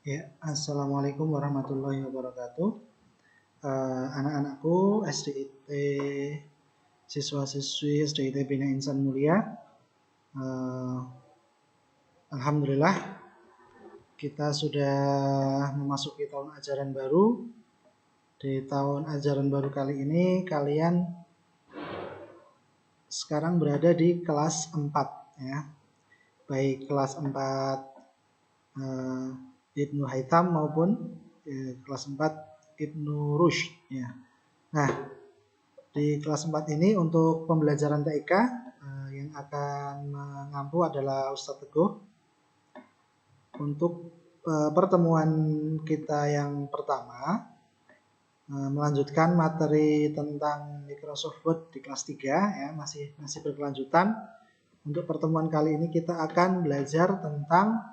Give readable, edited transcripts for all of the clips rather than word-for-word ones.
Ya, Assalamualaikum warahmatullahi wabarakatuh. Anak-anakku SDIT, siswa-siswi SDIT Bina Insan Mulia. Alhamdulillah, kita sudah memasuki tahun ajaran baru. Di tahun ajaran baru kali ini, kalian sekarang berada di kelas 4, ya. Baik kelas 4 Ibnu Haytham maupun kelas 4 Ibnu Rushd, ya. Nah, di kelas 4 ini untuk pembelajaran TIK yang akan mengampu adalah Ustadz Teguh. Untuk pertemuan kita yang pertama, melanjutkan materi tentang Microsoft Word di kelas 3, ya, masih berkelanjutan. Untuk pertemuan kali ini kita akan belajar tentang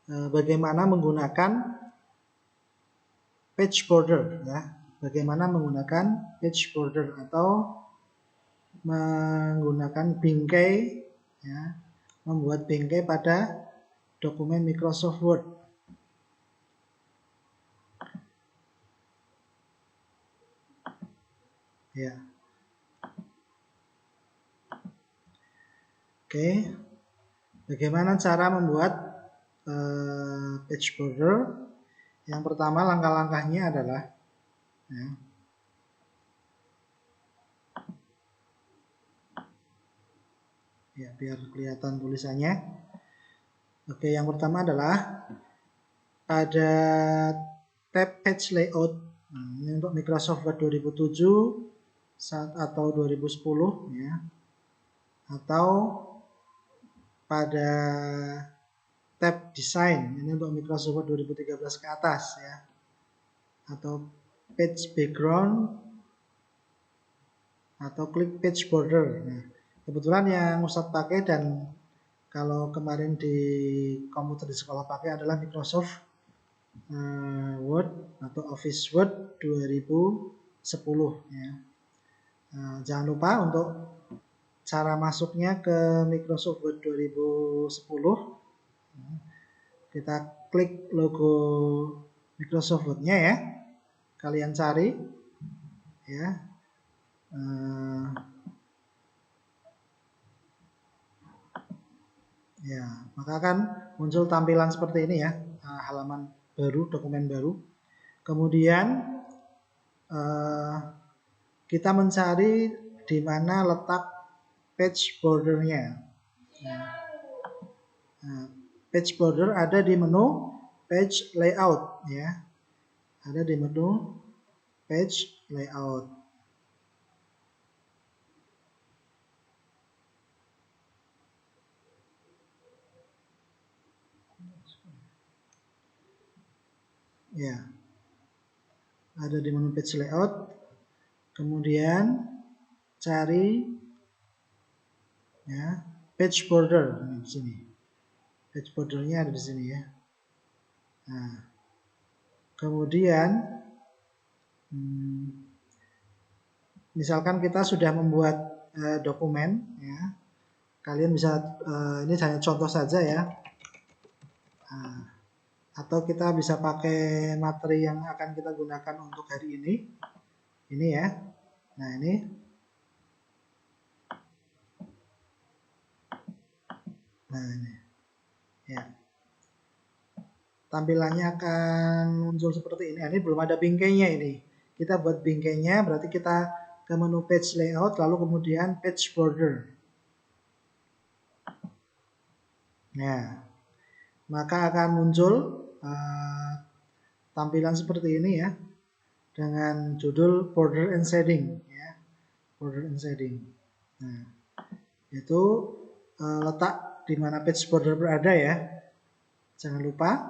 bagaimana menggunakan page border, ya. Bagaimana menggunakan page border atau menggunakan bingkai, ya, membuat bingkai pada dokumen Microsoft Word. Ya. Oke. Bagaimana cara membuat page border? Yang pertama langkah-langkahnya adalah ya, biar kelihatan tulisannya. Oke, yang pertama adalah pada tab page layout. Nah, ini untuk Microsoft Word 2007 atau 2010, ya. Atau pada tab design, ini untuk Microsoft Word 2013 ke atas, ya. Atau page background atau klik page border. Nah, kebetulan yang Ustadz pakai dan kalau kemarin di komputer di sekolah pakai adalah Microsoft Word atau Office Word 2010, ya. Jangan lupa untuk cara masuknya ke Microsoft Word 2010, kita klik logo Microsoft Word-nya, ya. Kalian cari, ya. Ya, maka akan muncul tampilan seperti ini, ya. Halaman baru, dokumen baru. Kemudian kita mencari di mana letak page border-nya. Nah, page border ada di menu page layout, ya. Ada di menu page layout. Ya. Ada di menu page layout. Kemudian cari, ya, page border di sini. Page bordernya ada di sini, ya. Nah, kemudian misalkan kita sudah membuat dokumen, ya. Kalian bisa ini hanya contoh saja, ya. Nah, atau kita bisa pakai materi yang akan kita gunakan untuk hari ini. Ini, ya. Nah, ini. Nah, ini. Ya. Tampilannya akan muncul seperti ini. Ini belum ada bingkainya ini. Kita buat bingkainya, berarti kita ke menu page layout, lalu kemudian page border. Nah, maka akan muncul tampilan seperti ini, ya, dengan judul border and shading, ya. Border and shading. Nah, itu letak di mana page border berada, ya. Jangan lupa.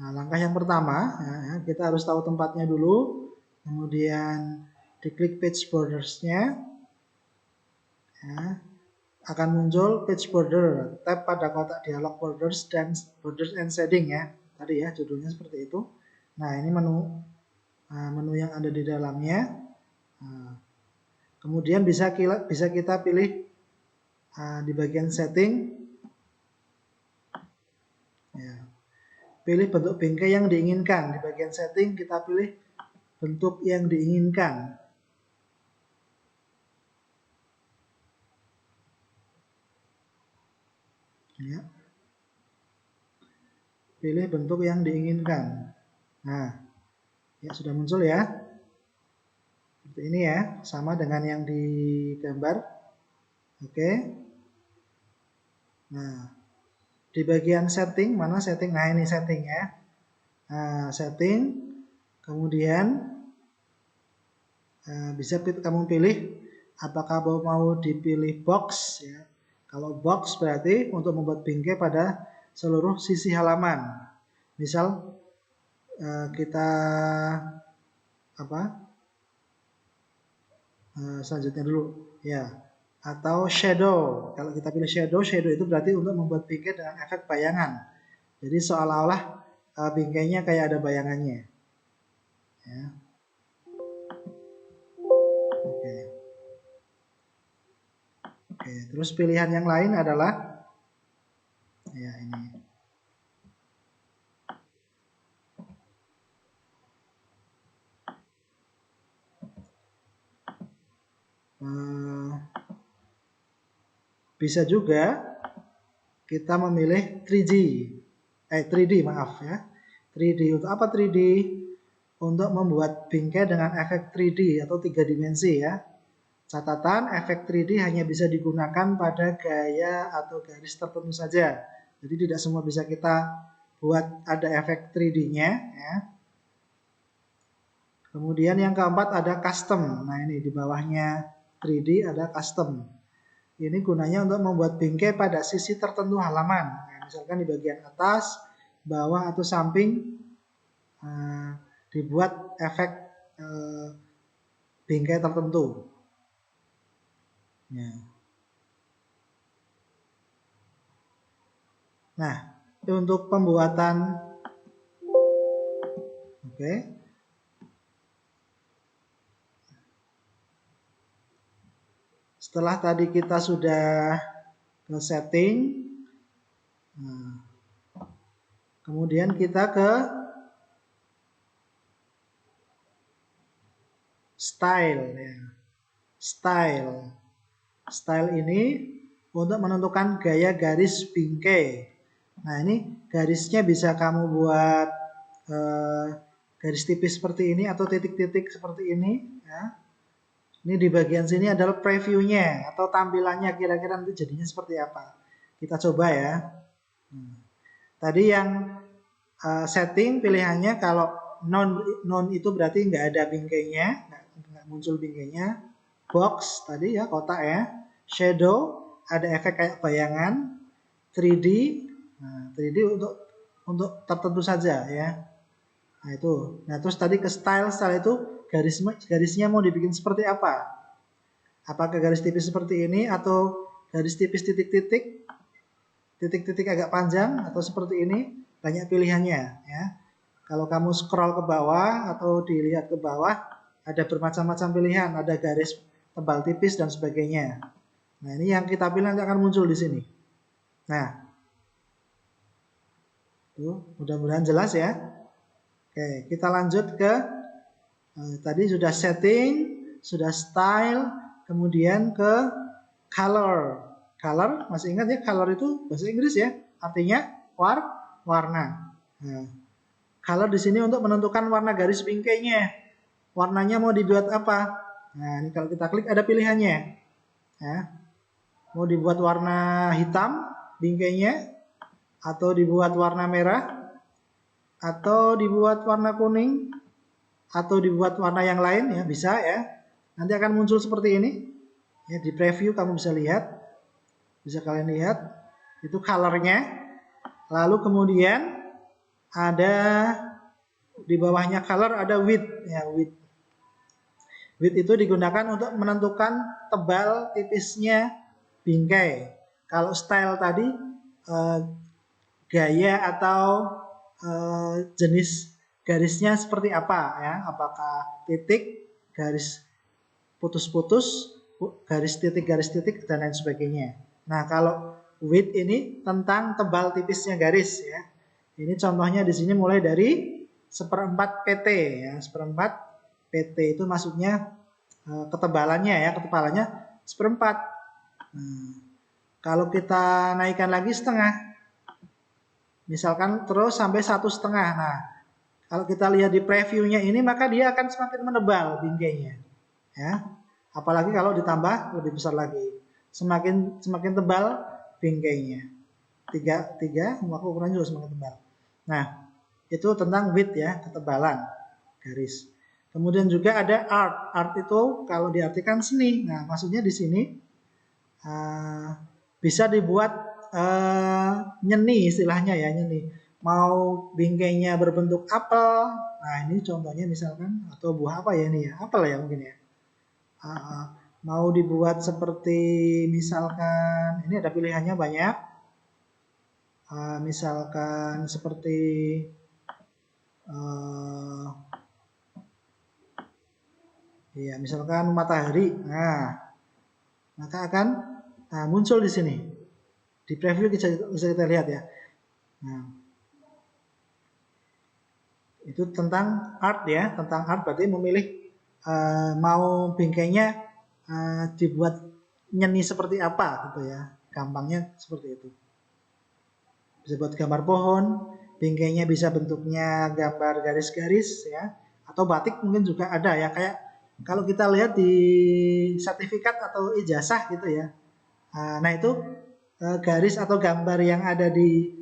Nah, langkah yang pertama, ya, kita harus tahu tempatnya dulu, kemudian diklik page borders-nya, ya, akan muncul page border, tab pada kotak dialog borders dan borders and shading, ya. Tadi, ya, judulnya seperti itu. Nah, ini menu yang ada di dalamnya. Nah, kemudian bisa kita pilih di bagian setting, ya. pilih bentuk bingkai yang diinginkan. Di bagian setting kita pilih bentuk yang diinginkan. Ya. Pilih bentuk yang diinginkan. Nah, ya sudah muncul ya. Seperti ini ya, sama dengan yang di gambar. Oke. Nah, di bagian setting, mana setting? Nah, ini setting ya. Nah, setting, kemudian bisa kamu pilih apakah mau dipilih box ya. Kalau box berarti untuk membuat bingkai pada seluruh sisi halaman. Misal kita selanjutnya dulu ya. Atau shadow. Kalau kita pilih shadow itu berarti untuk membuat bingkai dengan efek bayangan. Jadi seolah-olah bingkainya kayak ada bayangannya. Ya. Oke, terus pilihan yang lain adalah ya ini. Bisa juga kita memilih 3D maaf ya. 3D untuk apa 3D? Untuk membuat bingkai dengan efek 3D atau 3 dimensi ya. Catatan, efek 3D hanya bisa digunakan pada gaya atau garis tertentu saja. Jadi tidak semua bisa kita buat ada efek 3D-nya ya. Kemudian yang keempat ada custom. Nah ini di bawahnya 3D ada custom. Ini gunanya untuk membuat bingkai pada sisi tertentu halaman. Nah, misalkan di bagian atas, bawah atau samping dibuat efek bingkai tertentu. Ya. Nah, untuk pembuatan setelah tadi kita sudah ke setting, kemudian kita ke style ya. Style ini untuk menentukan gaya garis bingkai. Nah ini garisnya bisa kamu buat garis tipis seperti ini atau titik-titik seperti ini ya. Ini di bagian sini adalah previewnya atau tampilannya kira-kira nanti jadinya seperti apa. Kita coba ya. Tadi yang setting pilihannya kalau non itu berarti nggak ada bingkainya, nggak muncul bingkainya. Box tadi ya, kotak ya. Shadow ada efek kayak bayangan. 3D, nah 3D untuk tertentu saja ya. Nah itu. Nah terus tadi ke style itu garisnya mau dibikin seperti apa? Apakah garis tipis seperti ini atau garis tipis titik-titik agak panjang atau seperti ini? Banyak pilihannya ya. Kalau kamu scroll ke bawah atau dilihat ke bawah ada bermacam-macam pilihan, ada garis tebal tipis dan sebagainya. Nah, ini yang kita pilih nanti akan muncul di sini. Nah, tuh, mudah-mudahan jelas ya. Oke, kita lanjut ke tadi sudah setting, sudah style, kemudian ke color. Color, masih ingat ya, color itu bahasa Inggris ya, artinya warna. Nah, color di sini untuk menentukan warna garis bingkainya. Warnanya mau dibuat apa? Nah, ini kalau kita klik ada pilihannya. Ya. Mau dibuat warna hitam bingkainya, atau dibuat warna merah, atau dibuat warna kuning, atau dibuat warna yang lain ya bisa ya. Nanti akan muncul seperti ini. Ya, di preview kamu bisa lihat. Bisa kalian lihat itu colornya. Lalu kemudian ada di bawahnya color ada width ya, width. Width itu digunakan untuk menentukan tebal tipisnya bingkai. Kalau style tadi gaya atau jenis garisnya seperti apa ya? Apakah titik, garis putus-putus, garis titik, dan lain sebagainya. Nah, kalau width ini tentang tebal tipisnya garis ya. Ini contohnya di sini mulai dari 1/4 PT ya, 1/4 PT itu maksudnya ketebalannya ya, ketebalannya 1/4. Nah, kalau kita naikkan lagi setengah, misalkan terus sampai 1,5. Nah, kalau kita lihat di previewnya ini, maka dia akan semakin menebal bingkainya, ya. Apalagi kalau ditambah lebih besar lagi, semakin tebal bingkainya. 3 maka ukurannya juga semakin tebal. Nah, itu tentang width ya, ketebalan garis. Kemudian juga ada art. Art itu kalau diartikan seni. Nah, maksudnya di sini bisa dibuat nyeni istilahnya ya, nyeni. Mau bingkainya berbentuk apel. Nah, ini contohnya misalkan, atau buah apa ya ini ya? Apel ya mungkin ya. Mau dibuat seperti misalkan, ini ada pilihannya banyak. Misalkan seperti ya misalkan matahari. Nah, maka akan muncul di sini. Di preview bisa kita lihat ya. Nah, itu tentang art ya, tentang art berarti memilih mau bingkainya dibuat nyeni seperti apa gitu ya. Gampangnya seperti itu. Bisa buat gambar pohon, bingkainya bisa bentuknya gambar garis-garis ya, atau batik mungkin juga ada ya, kayak kalau kita lihat di sertifikat atau ijazah gitu ya. Nah, itu garis atau gambar yang ada di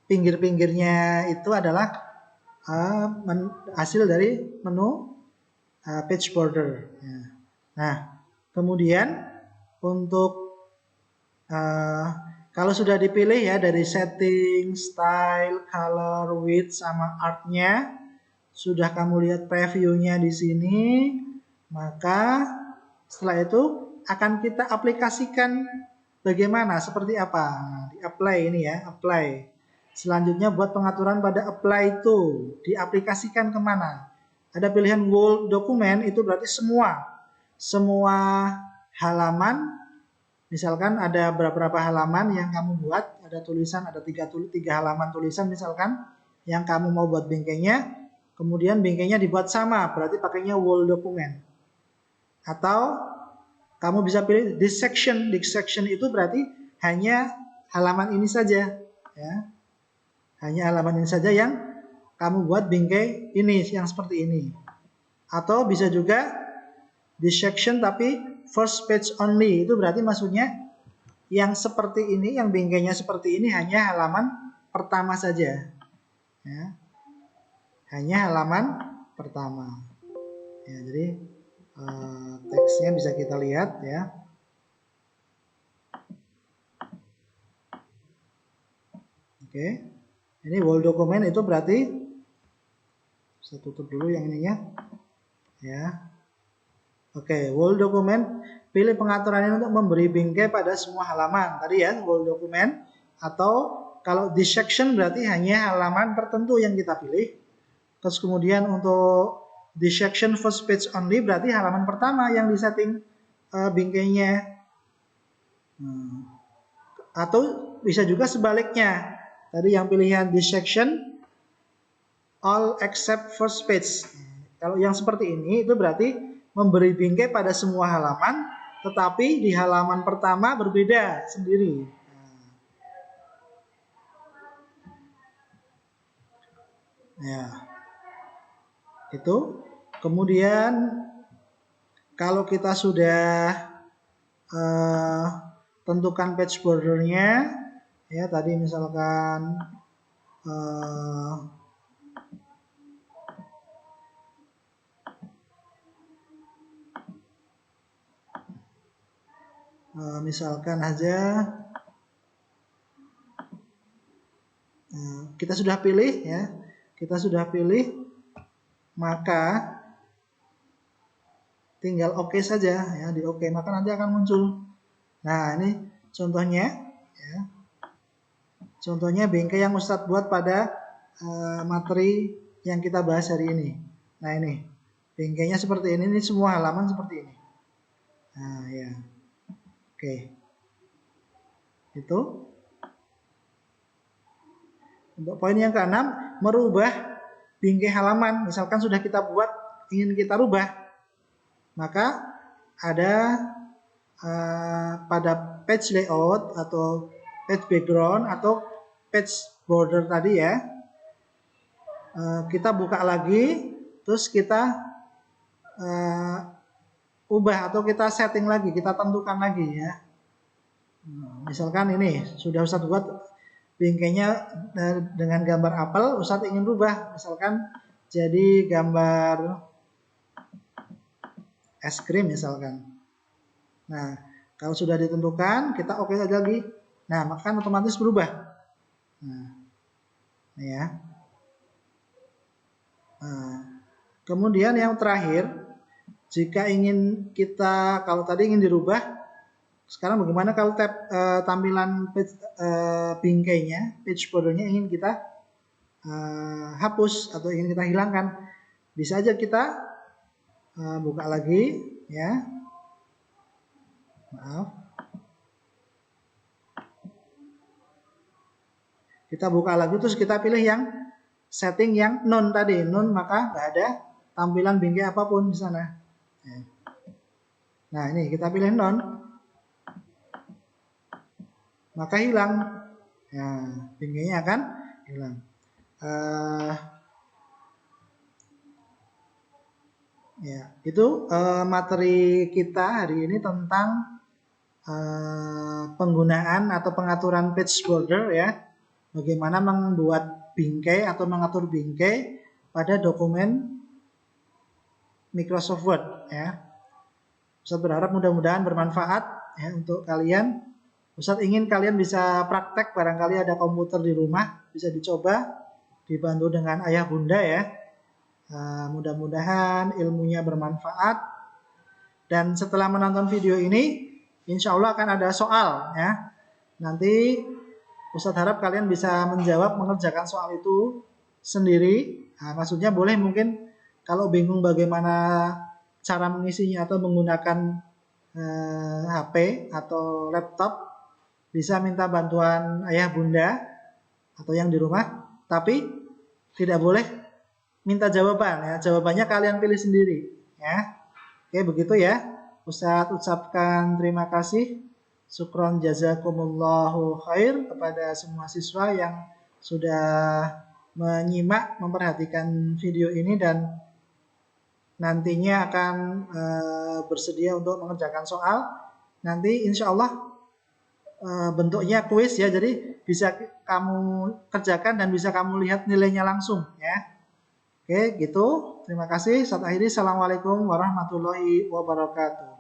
pinggir-pinggirnya itu adalah hasil dari menu page border. Nah, kemudian untuk kalau sudah dipilih ya dari setting, style, color, width, sama artnya, sudah kamu lihat previewnya di sini, maka setelah itu akan kita aplikasikan bagaimana, seperti apa. Nah, di apply ini ya, apply. Selanjutnya buat pengaturan pada apply itu, diaplikasikan kemana. Ada pilihan whole document, itu berarti semua halaman. Misalkan ada beberapa halaman yang kamu buat, ada tulisan, ada 3 halaman tulisan misalkan, yang kamu mau buat bingkainya, kemudian bingkainya dibuat sama, berarti pakainya whole document. Atau kamu bisa pilih this section. This section itu berarti hanya halaman ini saja, ya. Hanya halaman ini saja yang kamu buat bingkai ini, yang seperti ini. Atau bisa juga this section tapi first page only. Itu berarti maksudnya yang seperti ini, yang bingkainya seperti ini hanya halaman pertama saja, ya. Hanya halaman pertama. Ya, jadi teksnya bisa kita lihat ya. Oke, ini whole document itu berarti, saya tutup dulu yang ininya ya. Oke, whole document, pilih pengaturan ini untuk memberi bingkai pada semua halaman tadi ya, whole document. Atau kalau this section berarti hanya halaman tertentu yang kita pilih. Terus kemudian untuk this section first page only berarti halaman pertama yang disetting bingkainya. Atau bisa juga sebaliknya. Tadi yang pilihan this section all except first page. Kalau yang seperti ini itu berarti memberi bingkai pada semua halaman, tetapi di halaman pertama berbeda sendiri. Ya, itu. Kemudian kalau kita sudah tentukan page bordernya, ya tadi misalkan misalkan aja kita sudah pilih ya, kita sudah pilih, maka tinggal oke saja ya, di oke, maka nanti akan muncul. Nah, ini contohnya ya. Contohnya bingkai yang Ustadz buat pada materi yang kita bahas hari ini. Nah, ini bingkainya seperti ini semua halaman seperti ini. Nah, ya. Oke. Itu. Untuk poin yang keenam, merubah bingkai halaman. Misalkan sudah kita buat, ingin kita rubah, maka ada pada page layout atau page background atau page border tadi ya, kita buka lagi, terus kita ubah atau kita setting lagi, kita tentukan lagi ya. Misalkan ini sudah Ustadz buat bingkainya dengan gambar apel, Ustadz ingin rubah, misalkan jadi gambar es krim misalkan. Nah, kalau sudah ditentukan, kita oke aja lagi. Nah, maka otomatis berubah. Nah, ini ya. Nah, kemudian yang terakhir, jika ingin kita, kalau tadi ingin dirubah, sekarang bagaimana kalau tab tampilan page, bingkainya, page bordernya ingin kita hapus atau ingin kita hilangkan? Bisa aja kita buka lagi, ya. Maaf. Kita buka lagi terus kita pilih yang setting yang none tadi, none, maka nggak ada tampilan bingkai apapun di sana. Nah ini kita pilih none, maka hilang. Nah, bingkainya akan hilang. Ya, itu materi kita hari ini tentang penggunaan atau pengaturan page border ya. Bagaimana membuat bingkai atau mengatur bingkai pada dokumen Microsoft Word ya. Ustadz berharap mudah-mudahan bermanfaat ya untuk kalian. Ustadz ingin kalian bisa praktek, barangkali ada komputer di rumah, bisa dicoba, dibantu dengan ayah bunda ya. Mudah-mudahan ilmunya bermanfaat. Dan setelah menonton video ini, insya Allah akan ada soal ya. Nanti Ustadz harap kalian bisa menjawab, mengerjakan soal itu sendiri. Nah, maksudnya boleh mungkin kalau bingung bagaimana cara mengisinya atau menggunakan HP atau laptop, bisa minta bantuan ayah bunda atau yang di rumah. Tapi tidak boleh minta jawaban ya. Jawabannya kalian pilih sendiri ya. Oke, begitu ya. Ustadz ucapkan terima kasih. Syukron jazakumullahu khair kepada semua siswa yang sudah menyimak, memperhatikan video ini dan nantinya akan bersedia untuk mengerjakan soal. Nanti insya Allah bentuknya kuis ya, jadi bisa kamu kerjakan dan bisa kamu lihat nilainya langsung ya. Oke, gitu. Terima kasih. Saya akhiri. Assalamualaikum warahmatullahi wabarakatuh.